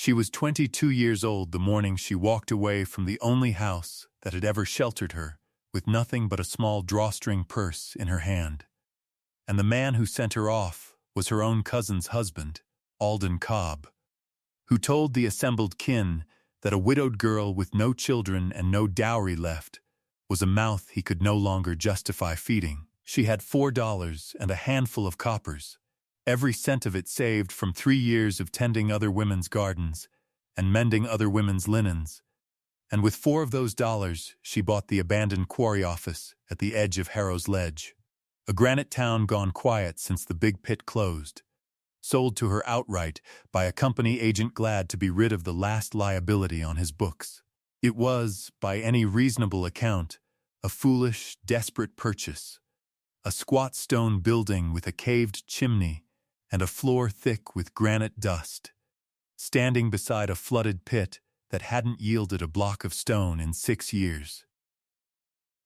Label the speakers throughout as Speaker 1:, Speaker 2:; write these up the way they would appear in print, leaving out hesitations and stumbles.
Speaker 1: She was 22 years old the morning she walked away from the only house that had ever sheltered her, with nothing but a small drawstring purse in her hand. And the man who sent her off was her own cousin's husband, Alden Cobb, who told the assembled kin that a widowed girl with no children and no dowry left was a mouth he could no longer justify feeding. She had $4 and a handful of coppers, every cent of it saved from 3 years of tending other women's gardens and mending other women's linens, and with 4 of those dollars she bought the abandoned quarry office at the edge of Harrow's Ledge, a granite town gone quiet since the big pit closed, sold to her outright by a company agent glad to be rid of the last liability on his books. It was, by any reasonable account, a foolish, desperate purchase. A squat stone building with a caved chimney and a floor thick with granite dust, standing beside a flooded pit that hadn't yielded a block of stone in 6 years.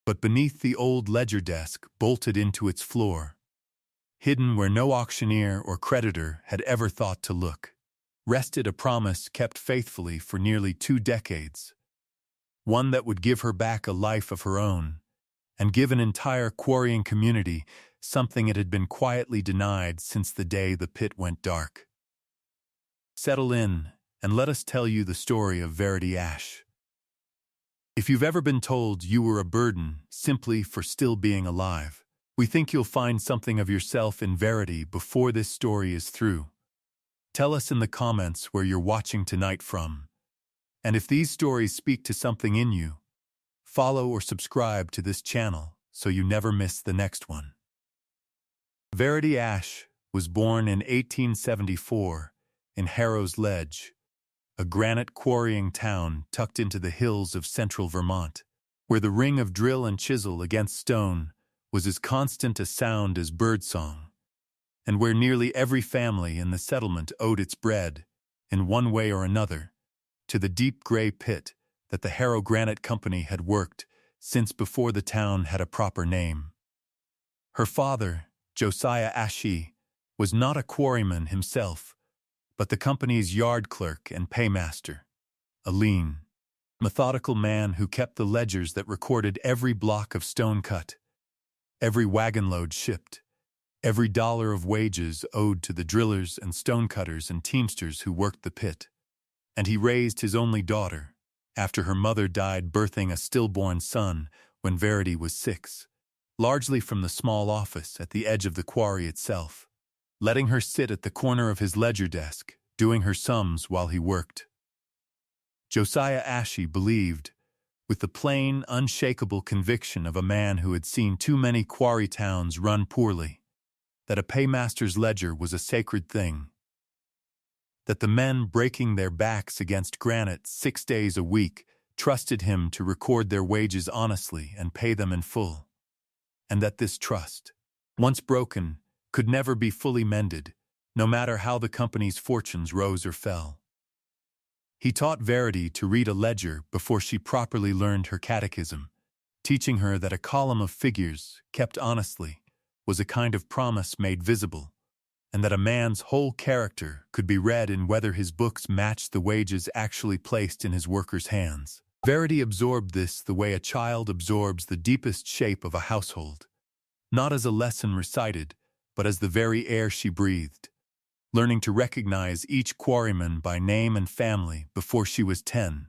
Speaker 1: But beneath the old ledger desk, bolted into its floor, hidden where no auctioneer or creditor had ever thought to look, rested a promise kept faithfully for nearly 2 decades, one that would give her back a life of her own, and give an entire quarrying community something it had been quietly denied since the day the pit went dark. Settle in, and let us tell you the story of Verity Ash. If you've ever been told you were a burden simply for still being alive, we think you'll find something of yourself in Verity before this story is through. Tell us in the comments where you're watching tonight from. And if these stories speak to something in you, follow or subscribe to this channel so you never miss the next one. Verity Ash was born in 1874 in Harrow's Ledge, a granite quarrying town tucked into the hills of central Vermont, where the ring of drill and chisel against stone was as constant a sound as birdsong, and where nearly every family in the settlement owed its bread, in one way or another, to the deep gray pit that the Harrow Granite Company had worked since before the town had a proper name. Her father, Josiah Ashee, was not a quarryman himself, but the company's yard clerk and paymaster, a lean, methodical man who kept the ledgers that recorded every block of stone cut, every wagon load shipped, every dollar of wages owed to the drillers and stonecutters and teamsters who worked the pit. And he raised his only daughter, after her mother died birthing a stillborn son when Verity was 6, largely from the small office at the edge of the quarry itself, letting her sit at the corner of his ledger desk, doing her sums while he worked. Josiah Ashee believed, with the plain, unshakable conviction of a man who had seen too many quarry towns run poorly, that a paymaster's ledger was a sacred thing, that the men breaking their backs against granite 6 days a week trusted him to record their wages honestly and pay them in full, and that this trust, once broken, could never be fully mended, no matter how the company's fortunes rose or fell. He taught Verity to read a ledger before she properly learned her catechism, teaching her that a column of figures, kept honestly, was a kind of promise made visible, and that a man's whole character could be read in whether his books matched the wages actually placed in his workers' hands. Verity absorbed this the way a child absorbs the deepest shape of a household, not as a lesson recited, but as the very air she breathed, learning to recognize each quarryman by name and family before she was 10,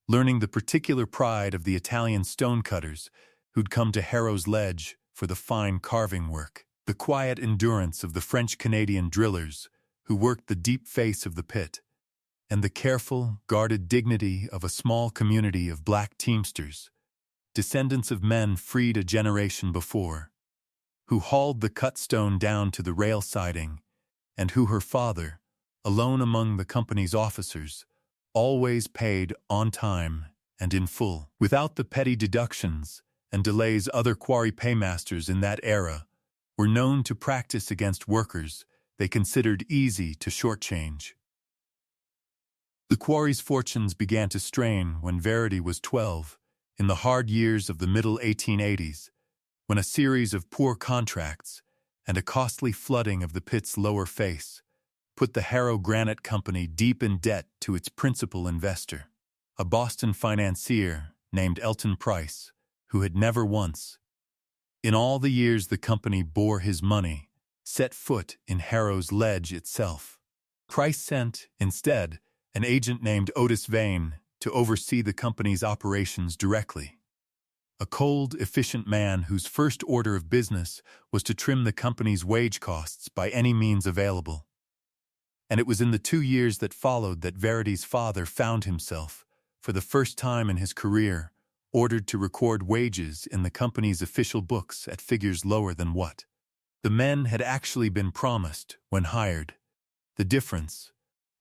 Speaker 1: learning the particular pride of the Italian stonecutters who'd come to Harrow's Ledge for the fine carving work, the quiet endurance of the French-Canadian drillers who worked the deep face of the pit, and the careful, guarded dignity of a small community of black teamsters, descendants of men freed a generation before, who hauled the cut stone down to the rail siding, and who her father, alone among the company's officers, always paid on time and in full, without the petty deductions and delays other quarry paymasters in that era were known to practice against workers they considered easy to shortchange. The quarry's fortunes began to strain when Verity was 12, in the hard years of the middle 1880s, when a series of poor contracts and a costly flooding of the pit's lower face put the Harrow Granite Company deep in debt to its principal investor, a Boston financier named Elton Price, who had never once, in all the years the company bore his money, set foot in Harrow's ledge itself. Price sent, instead, an agent named Otis Vane to oversee the company's operations directly. A cold, efficient man whose first order of business was to trim the company's wage costs by any means available. And it was in the 2 years that followed that Verity's father found himself, for the first time in his career, ordered to record wages in the company's official books at figures lower than what the men had actually been promised when hired. The difference,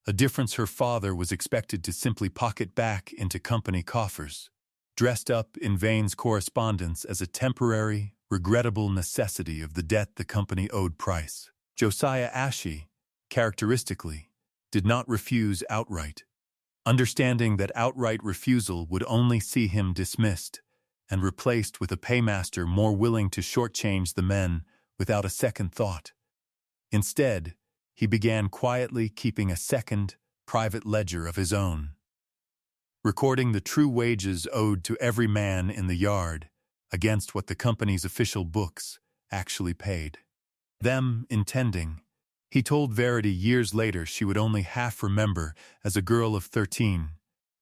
Speaker 1: a difference her father was expected to simply pocket back into company coffers, dressed up in Vane's correspondence as a temporary, regrettable necessity of the debt the company owed Price. Josiah Ashe, characteristically, did not refuse outright, understanding that outright refusal would only see him dismissed and replaced with a paymaster more willing to shortchange the men without a second thought. Instead, he began quietly keeping a second, private ledger of his own, recording the true wages owed to every man in the yard against what the company's official books actually paid them, intending, he told Verity years later she would only half remember as a girl of 13,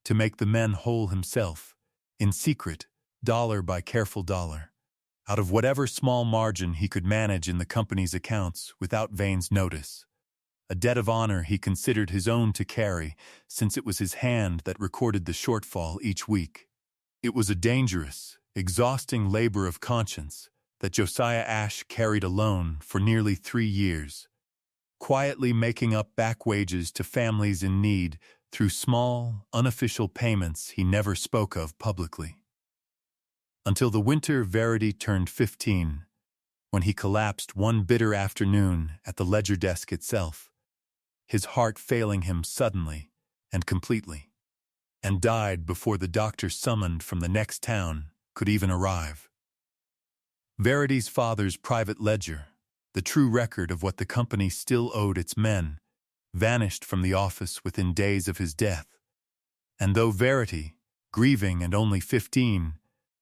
Speaker 1: to make the men whole himself, in secret, dollar by careful dollar, out of whatever small margin he could manage in the company's accounts without Vane's notice. A debt of honor he considered his own to carry, since it was his hand that recorded the shortfall each week. It was a dangerous, exhausting labor of conscience that Josiah Ashe carried alone for nearly 3 years, quietly making up back wages to families in need through small, unofficial payments he never spoke of publicly. Until the winter Verity turned 15, when he collapsed one bitter afternoon at the ledger desk itself, his heart failing him suddenly and completely, and died before the doctor summoned from the next town could even arrive. Verity's father's private ledger, the true record of what the company still owed its men, vanished from the office within days of his death. And though Verity, grieving and only 15,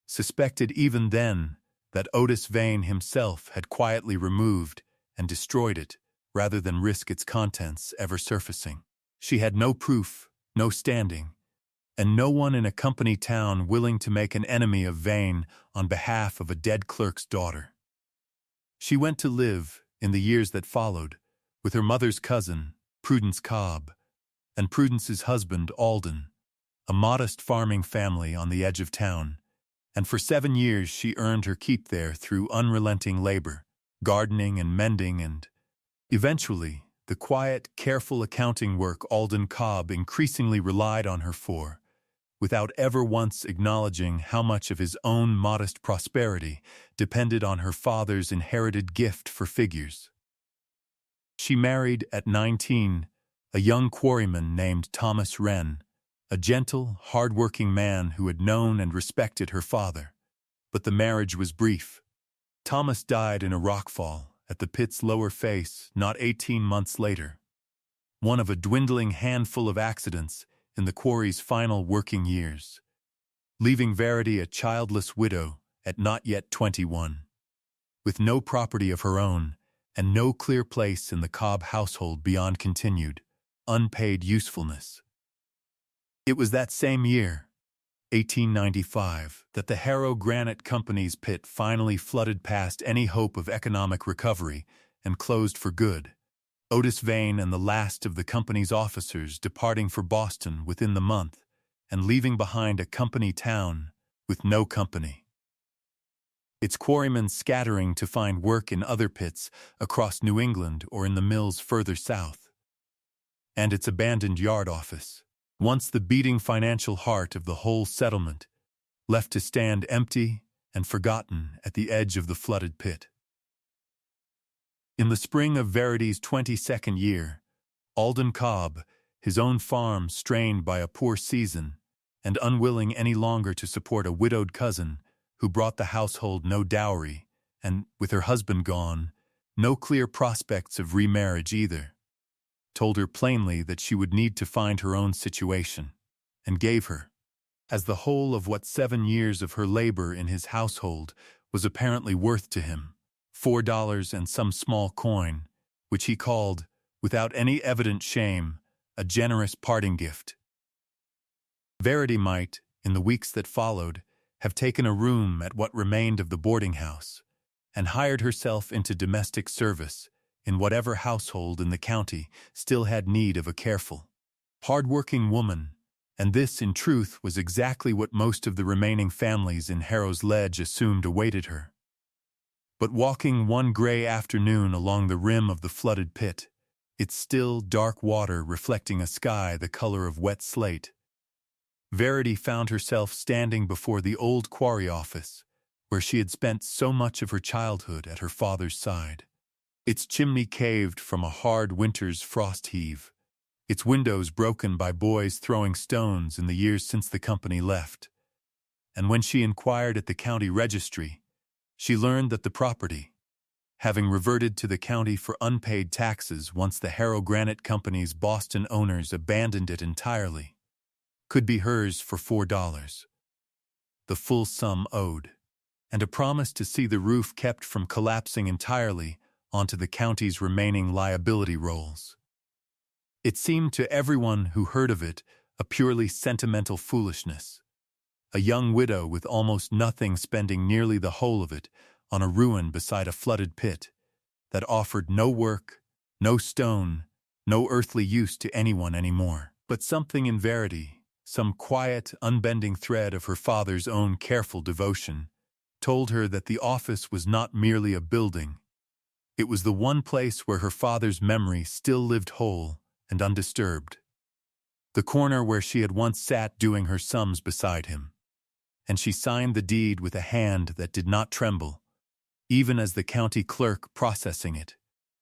Speaker 1: suspected even then that Otis Vane himself had quietly removed and destroyed it rather than risk its contents ever surfacing, she had no proof, no standing, and no one in a company town willing to make an enemy of Vane on behalf of a dead clerk's daughter. She went to live, in the years that followed, with her mother's cousin, Prudence Cobb, and Prudence's husband, Alden, a modest farming family on the edge of town, and for 7 years she earned her keep there through unrelenting labor, gardening and mending, and, eventually, the quiet, careful accounting work Alden Cobb increasingly relied on her for, without ever once acknowledging how much of his own modest prosperity depended on her father's inherited gift for figures. She married, at 19, a young quarryman named Thomas Wren, a gentle, hard-working man who had known and respected her father. But the marriage was brief. Thomas died in a rockfall at the pit's lower face not 18 months later, one of a dwindling handful of accidents in the quarry's final working years, leaving Verity a childless widow at not yet 21, with no property of her own and no clear place in the Cobb household beyond continued, unpaid usefulness. It was that same year, 1895, that the Harrow Granite Company's pit finally flooded past any hope of economic recovery and closed for good, Otis Vane and the last of the company's officers departing for Boston within the month and leaving behind a company town with no company, its quarrymen scattering to find work in other pits across New England or in the mills further south, and its abandoned yard office, once the beating financial heart of the whole settlement, left to stand empty and forgotten at the edge of the flooded pit. In the spring of Verity's 22nd year, Alden Cobb, his own farm strained by a poor season and unwilling any longer to support a widowed cousin who brought the household no dowry and, with her husband gone, no clear prospects of remarriage either, told her plainly that she would need to find her own situation, and gave her, as the whole of what 7 years of her labor in his household was apparently worth to him, $4 and some small coin, which he called, without any evident shame, a generous parting gift. Verity might, in the weeks that followed, have taken a room at what remained of the boarding house, and hired herself into domestic service in whatever household in the county still had need of a careful, hard-working woman, and this, in truth, was exactly what most of the remaining families in Harrow's Ledge assumed awaited her. But walking one gray afternoon along the rim of the flooded pit, its still, dark water reflecting a sky the color of wet slate, Verity found herself standing before the old Quarry office, where she had spent so much of her childhood at her father's side. Its chimney caved from a hard winter's frost heave, its windows broken by boys throwing stones in the years since the company left. And when she inquired at the county registry, she learned that the property, having reverted to the county for unpaid taxes once the Harrow Granite Company's Boston owners abandoned it entirely, could be hers for $4, the full sum owed, and a promise to see the roof kept from collapsing entirely onto the county's remaining liability rolls. It seemed to everyone who heard of it a purely sentimental foolishness. A young widow with almost nothing spending nearly the whole of it on a ruin beside a flooded pit that offered no work, no stone, no earthly use to anyone anymore. But something in Verity, some quiet, unbending thread of her father's own careful devotion, told her that the office was not merely a building. It was the one place where her father's memory still lived whole and undisturbed. The corner where she had once sat doing her sums beside him. And she signed the deed with a hand that did not tremble, even as the county clerk processing it,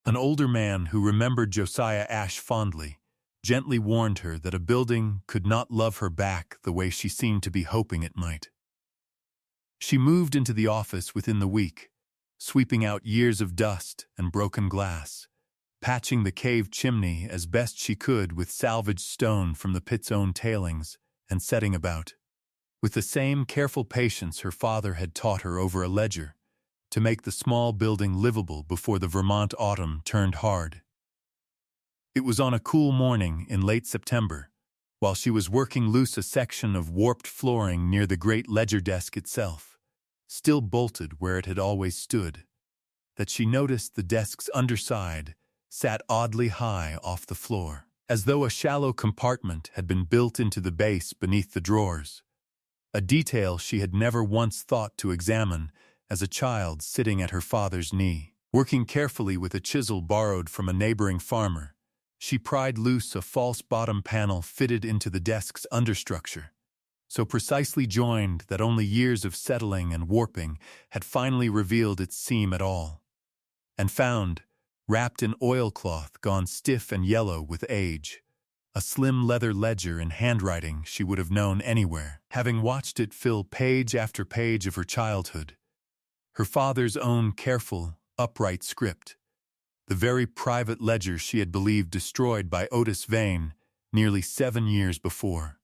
Speaker 1: an older man who remembered Josiah Ashe fondly, gently warned her that a building could not love her back the way she seemed to be hoping it might. She moved into the office within the week, sweeping out years of dust and broken glass, patching the caved chimney as best she could with salvaged stone from the pit's own tailings, and setting about, with the same careful patience her father had taught her over a ledger, to make the small building livable before the Vermont autumn turned hard. It was on a cool morning in late September, while she was working loose a section of warped flooring near the great ledger desk itself, still bolted where it had always stood, that she noticed the desk's underside sat oddly high off the floor, as though a shallow compartment had been built into the base beneath the drawers, a detail she had never once thought to examine as a child sitting at her father's knee. Working carefully with a chisel borrowed from a neighboring farmer, she pried loose a false bottom panel fitted into the desk's understructure, so precisely joined that only years of settling and warping had finally revealed its seam at all, and found, wrapped in oilcloth gone stiff and yellow with age, a slim leather ledger in handwriting she would have known anywhere, having watched it fill page after page of her childhood, her father's own careful, upright script, the very private ledger she had believed destroyed by Otis Vane nearly 7 years before.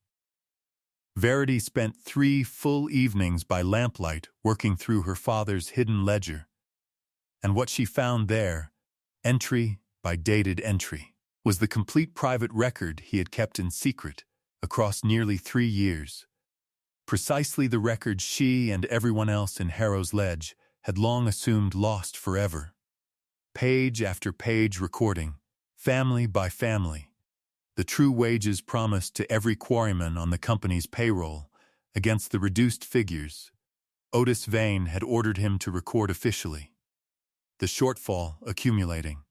Speaker 1: Verity spent 3 full evenings by lamplight working through her father's hidden ledger, and what she found there, entry by dated entry, was the complete private record he had kept in secret across nearly 3 years, precisely the record she and everyone else in Harrow's Ledge had long assumed lost forever. Page after page recording, family by family, the true wages promised to every quarryman on the company's payroll against the reduced figures Otis Vane had ordered him to record officially, the shortfall accumulating,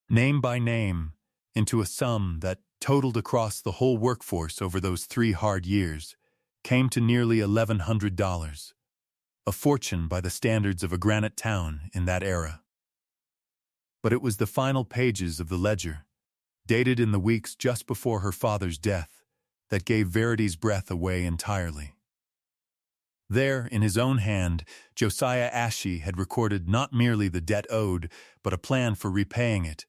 Speaker 1: name by name, into a sum that, totaled across the whole workforce over those 3 hard years, came to nearly $1,100, a fortune by the standards of a granite town in that era. But it was the final pages of the ledger, dated in the weeks just before her father's death, that gave Verity's breath away entirely. There, in his own hand, Josiah Ashe had recorded not merely the debt owed, but a plan for repaying it.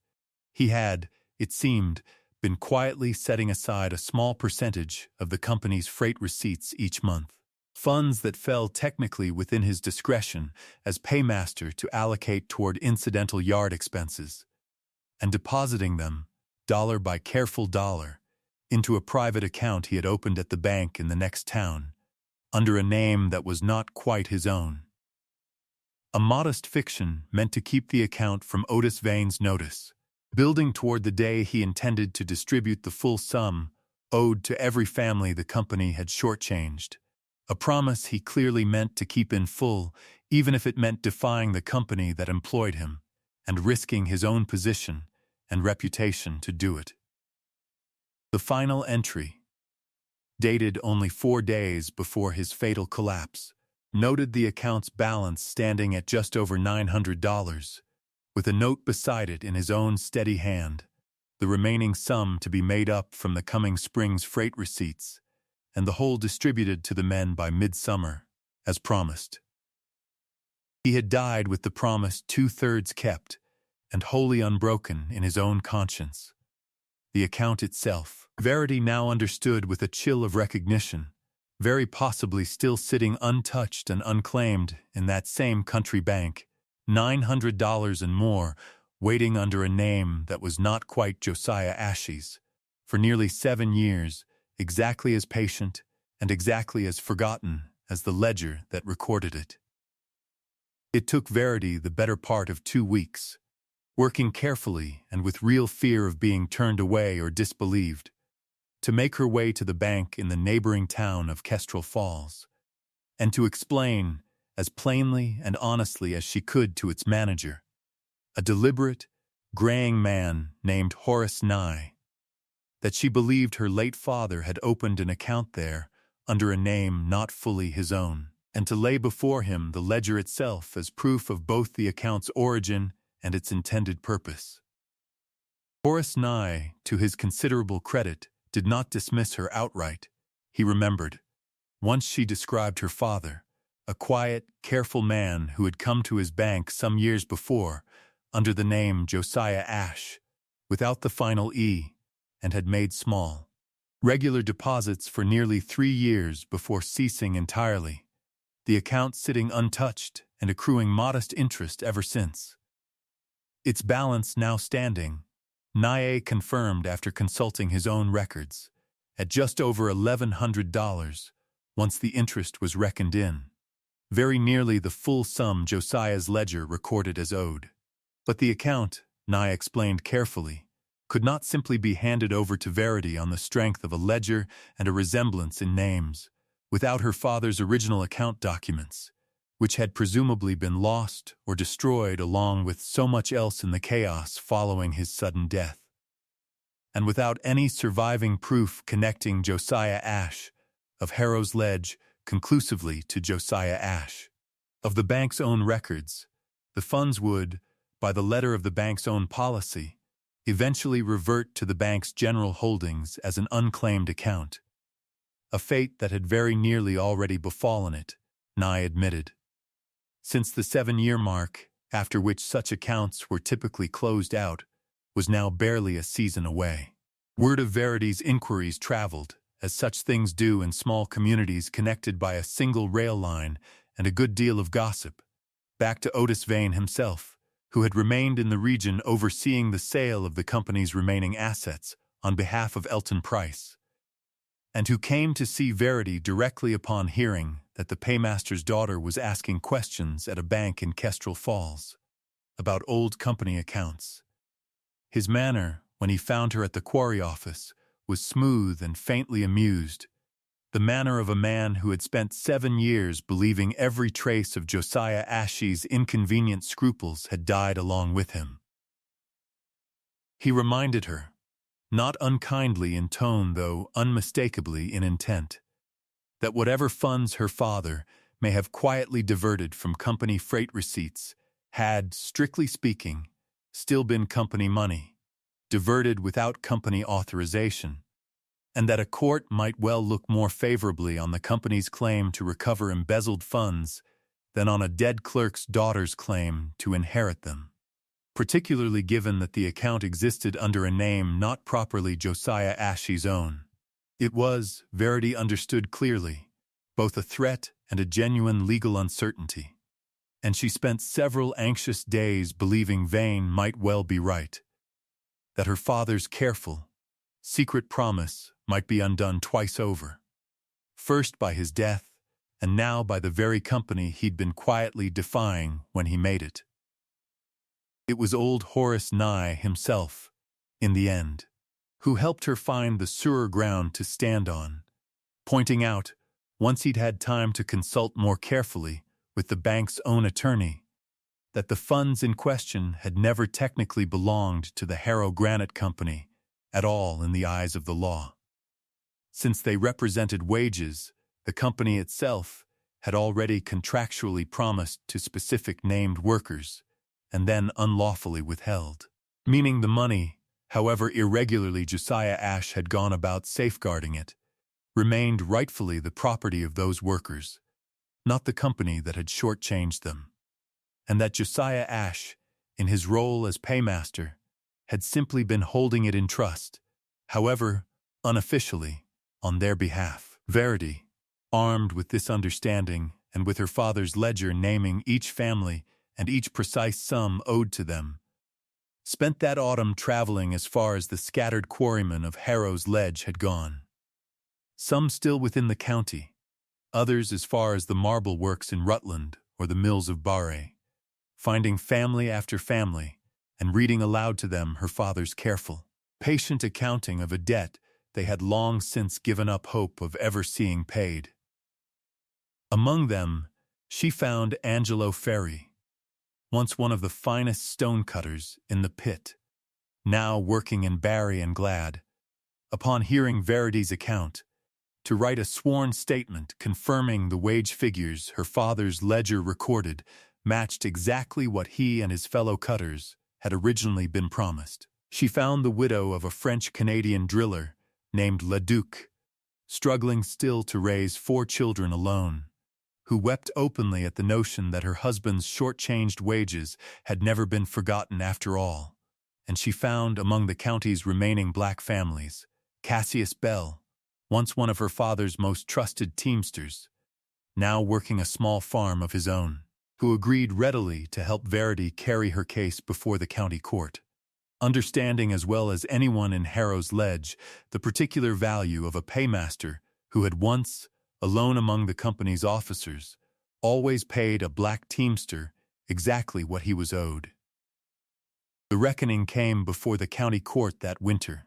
Speaker 1: He had, it seemed, been quietly setting aside a small percentage of the company's freight receipts each month. Funds that fell technically within his discretion as paymaster to allocate toward incidental yard expenses, and depositing them, dollar by careful dollar, into a private account he had opened at the bank in the next town, under a name that was not quite his own. A modest fiction meant to keep the account from Otis Vane's notice, building toward the day he intended to distribute the full sum owed to every family the company had shortchanged, a promise he clearly meant to keep in full, even if it meant defying the company that employed him and risking his own position and reputation to do it. The final entry, dated only 4 days before his fatal collapse, noted the account's balance standing at just over $900, with a note beside it in his own steady hand, the remaining sum to be made up from the coming spring's freight receipts, and the whole distributed to the men by midsummer, as promised. He had died with the promise 2/3 kept, and wholly unbroken in his own conscience. The account itself, Verity now understood with a chill of recognition, very possibly still sitting untouched and unclaimed in that same country bank, $900 and more, waiting under a name that was not quite Josiah Ashley's, for nearly 7 years, exactly as patient and exactly as forgotten as the ledger that recorded it. It took Verity the better part of 2 weeks, working carefully and with real fear of being turned away or disbelieved, to make her way to the bank in the neighboring town of Kestrel Falls, and to explain, as plainly and honestly as she could to its manager, a deliberate, graying man named Horace Nye, that she believed her late father had opened an account there under a name not fully his own, and to lay before him the ledger itself as proof of both the account's origin and its intended purpose. Horace Nye, to his considerable credit, did not dismiss her outright. He remembered. Once she described her father, a quiet, careful man who had come to his bank some years before, under the name Josiah Ash, without the final E, and had made small, regular deposits for nearly 3 years before ceasing entirely, the account sitting untouched and accruing modest interest ever since. Its balance now standing, Nye confirmed after consulting his own records, at just over $1,100, once the interest was reckoned in, very nearly the full sum Josiah's ledger recorded as owed. But the account, Nye explained carefully, could not simply be handed over to Verity on the strength of a ledger and a resemblance in names, without her father's original account documents, which had presumably been lost or destroyed along with so much else in the chaos following his sudden death. And without any surviving proof connecting Josiah Ash of Harrow's Ledge conclusively to Josiah Ash. Of the bank's own records, the funds would, by the letter of the bank's own policy, eventually revert to the bank's general holdings as an unclaimed account, a fate that had very nearly already befallen it, Nye admitted. Since the 7-year mark, after which such accounts were typically closed out, was now barely a season away. Word of Verity's inquiries traveled, as such things do in small communities connected by a single rail line and a good deal of gossip, back to Otis Vane himself, who had remained in the region overseeing the sale of the company's remaining assets on behalf of Elton Price, and who came to see Verity directly upon hearing that the paymaster's daughter was asking questions at a bank in Kestrel Falls about old company accounts. His manner, when he found her at the Quarry office, was smooth and faintly amused, the manner of a man who had spent 7 years believing every trace of Josiah Ashey's inconvenient scruples had died along with him. He reminded her, not unkindly in tone though unmistakably in intent, that whatever funds her father may have quietly diverted from company freight receipts had, strictly speaking, still been company money, diverted without company authorization, and that a court might well look more favorably on the company's claim to recover embezzled funds than on a dead clerk's daughter's claim to inherit them. particularly given that the account existed under a name not properly Josiah Ashley's own. It was, Verity understood clearly, both a threat and a genuine legal uncertainty. And she spent several anxious days believing Vane might well be right, that her father's careful, secret promise might be undone twice over. First by his death, and now by the very company he'd been quietly defying when he made it. It was old Horace Nye himself, in the end, who helped her find the surer ground to stand on, pointing out, once he'd had time to consult more carefully with the bank's own attorney, that the funds in question had never technically belonged to the Harrow Granite Company at all in the eyes of the law. Since they represented wages, the company itself had already contractually promised to specific named workers and then unlawfully withheld, meaning the money, however irregularly Josiah Ashe had gone about safeguarding it, remained rightfully the property of those workers, not the company that had shortchanged them, and that Josiah Ashe, in his role as paymaster, had simply been holding it in trust, however unofficially, on their behalf. Verity, armed with this understanding and with her father's ledger naming each family and each precise sum owed to them, spent that autumn traveling as far as the scattered quarrymen of Harrow's Ledge had gone. Some still within the county, others as far as the marble works in Rutland or the mills of Barre, finding family after family and reading aloud to them her father's careful, patient accounting of a debt they had long since given up hope of ever seeing paid. Among them, she found Angelo Ferry, once one of the finest stonecutters in the pit, now working in Barry and Glad, upon hearing Verity's account, to write a sworn statement confirming the wage figures her father's ledger recorded matched exactly what he and his fellow cutters had originally been promised. She found the widow of a French-Canadian driller named Leduc, struggling still to raise 4 children alone, who wept openly at the notion that her husband's short-changed wages had never been forgotten after all, and she found among the county's remaining black families, Cassius Bell, once one of her father's most trusted teamsters, now working a small farm of his own, who agreed readily to help Verity carry her case before the county court, understanding as well as anyone in Harrow's Ledge the particular value of a paymaster who had once, alone among the company's officers, always paid a black teamster exactly what he was owed. The reckoning came before the county court that winter,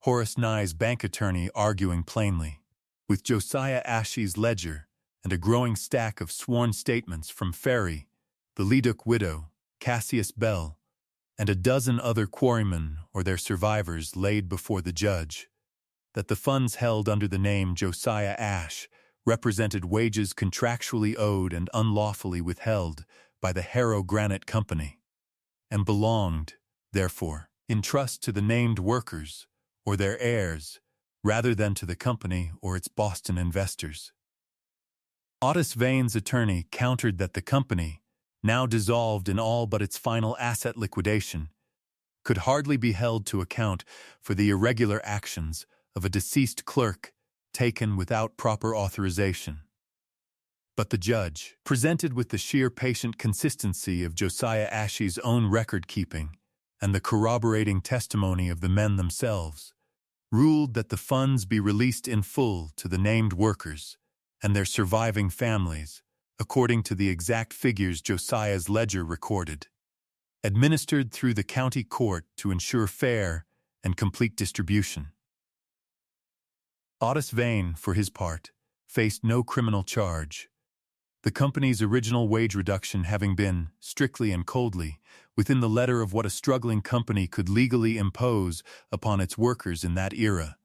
Speaker 1: Horace Nye's bank attorney arguing plainly, with Josiah Ashley's ledger and a growing stack of sworn statements from Ferry, the Leduc widow, Cassius Bell, and a dozen other quarrymen or their survivors laid before the judge, that the funds held under the name Josiah Ashe represented wages contractually owed and unlawfully withheld by the Harrow Granite Company, and belonged, therefore, in trust to the named workers or their heirs, rather than to the company or its Boston investors. Otis Vane's attorney countered that the company, now dissolved in all but its final asset liquidation, could hardly be held to account for the irregular actions of a deceased clerk taken without proper authorization. But the judge, presented with the sheer patient consistency of Josiah Ashley's own record-keeping and the corroborating testimony of the men themselves, ruled that the funds be released in full to the named workers and their surviving families, according to the exact figures Josiah's ledger recorded, administered through the county court to ensure fair and complete distribution. Otis Vane, for his part, faced no criminal charge, the company's original wage reduction having been, strictly and coldly, within the letter of what a struggling company could legally impose upon its workers in that era,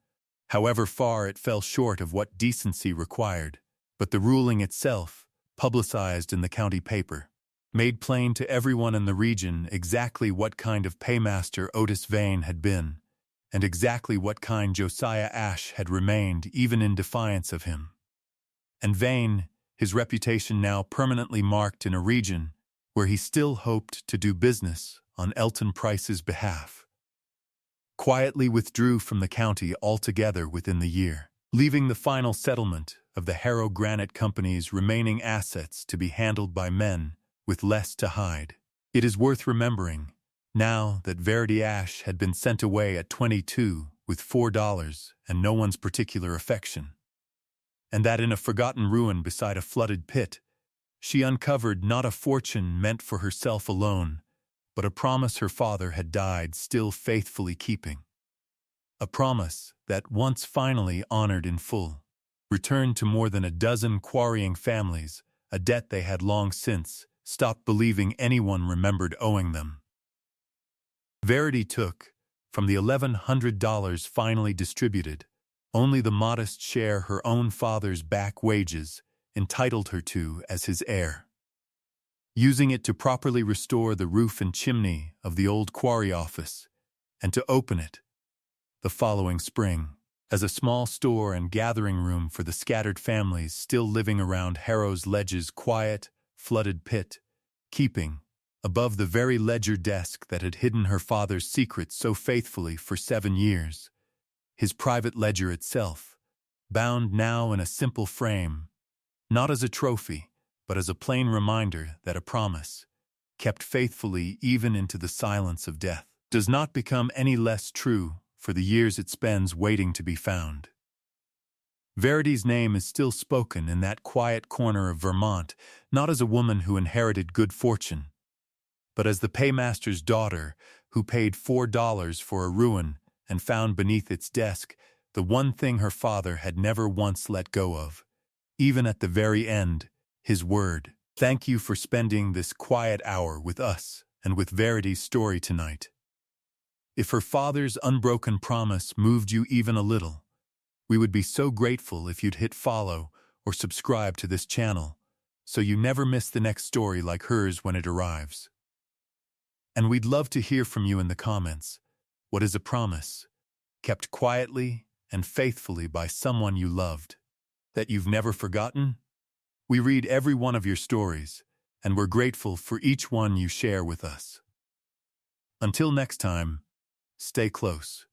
Speaker 1: however far it fell short of what decency required. But the ruling itself, publicized in the county paper, made plain to everyone in the region exactly what kind of paymaster Otis Vane had been, and exactly what kind Josiah Ashe had remained even in defiance of him. And Vane, his reputation now permanently marked in a region where he still hoped to do business on Elton Price's behalf, quietly withdrew from the county altogether within the year, leaving the final settlement of the Harrow Granite Company's remaining assets to be handled by men with less to hide. It is worth remembering, now that Verity Ashe had been sent away at 22 with $4 and no one's particular affection, and that in a forgotten ruin beside a flooded pit, she uncovered not a fortune meant for herself alone, but a promise her father had died still faithfully keeping. A promise that, once finally honored in full, returned to more than a dozen quarrying families a debt they had long since stopped believing anyone remembered owing them. Verity took, from the $1,100 finally distributed, only the modest share her own father's back wages entitled her to as his heir, using it to properly restore the roof and chimney of the old quarry office and to open it, the following spring, as a small store and gathering room for the scattered families still living around Harrow's Ledge's quiet, flooded pit, keeping, above the very ledger desk that had hidden her father's secrets so faithfully for 7 years, his private ledger itself, bound now in a simple frame, not as a trophy, but as a plain reminder that a promise, kept faithfully even into the silence of death, does not become any less true for the years it spends waiting to be found. Verity's name is still spoken in that quiet corner of Vermont, not as a woman who inherited good fortune, but as the paymaster's daughter who paid $4 for a ruin and found beneath its desk the one thing her father had never once let go of, even at the very end, his word. Thank you for spending this quiet hour with us and with Verity's story tonight. If her father's unbroken promise moved you even a little, we would be so grateful if you'd hit follow or subscribe to this channel so you never miss the next story like hers when it arrives. And we'd love to hear from you in the comments. What is a promise, kept quietly and faithfully by someone you loved, that you've never forgotten? We read every one of your stories, and we're grateful for each one you share with us. Until next time, stay close.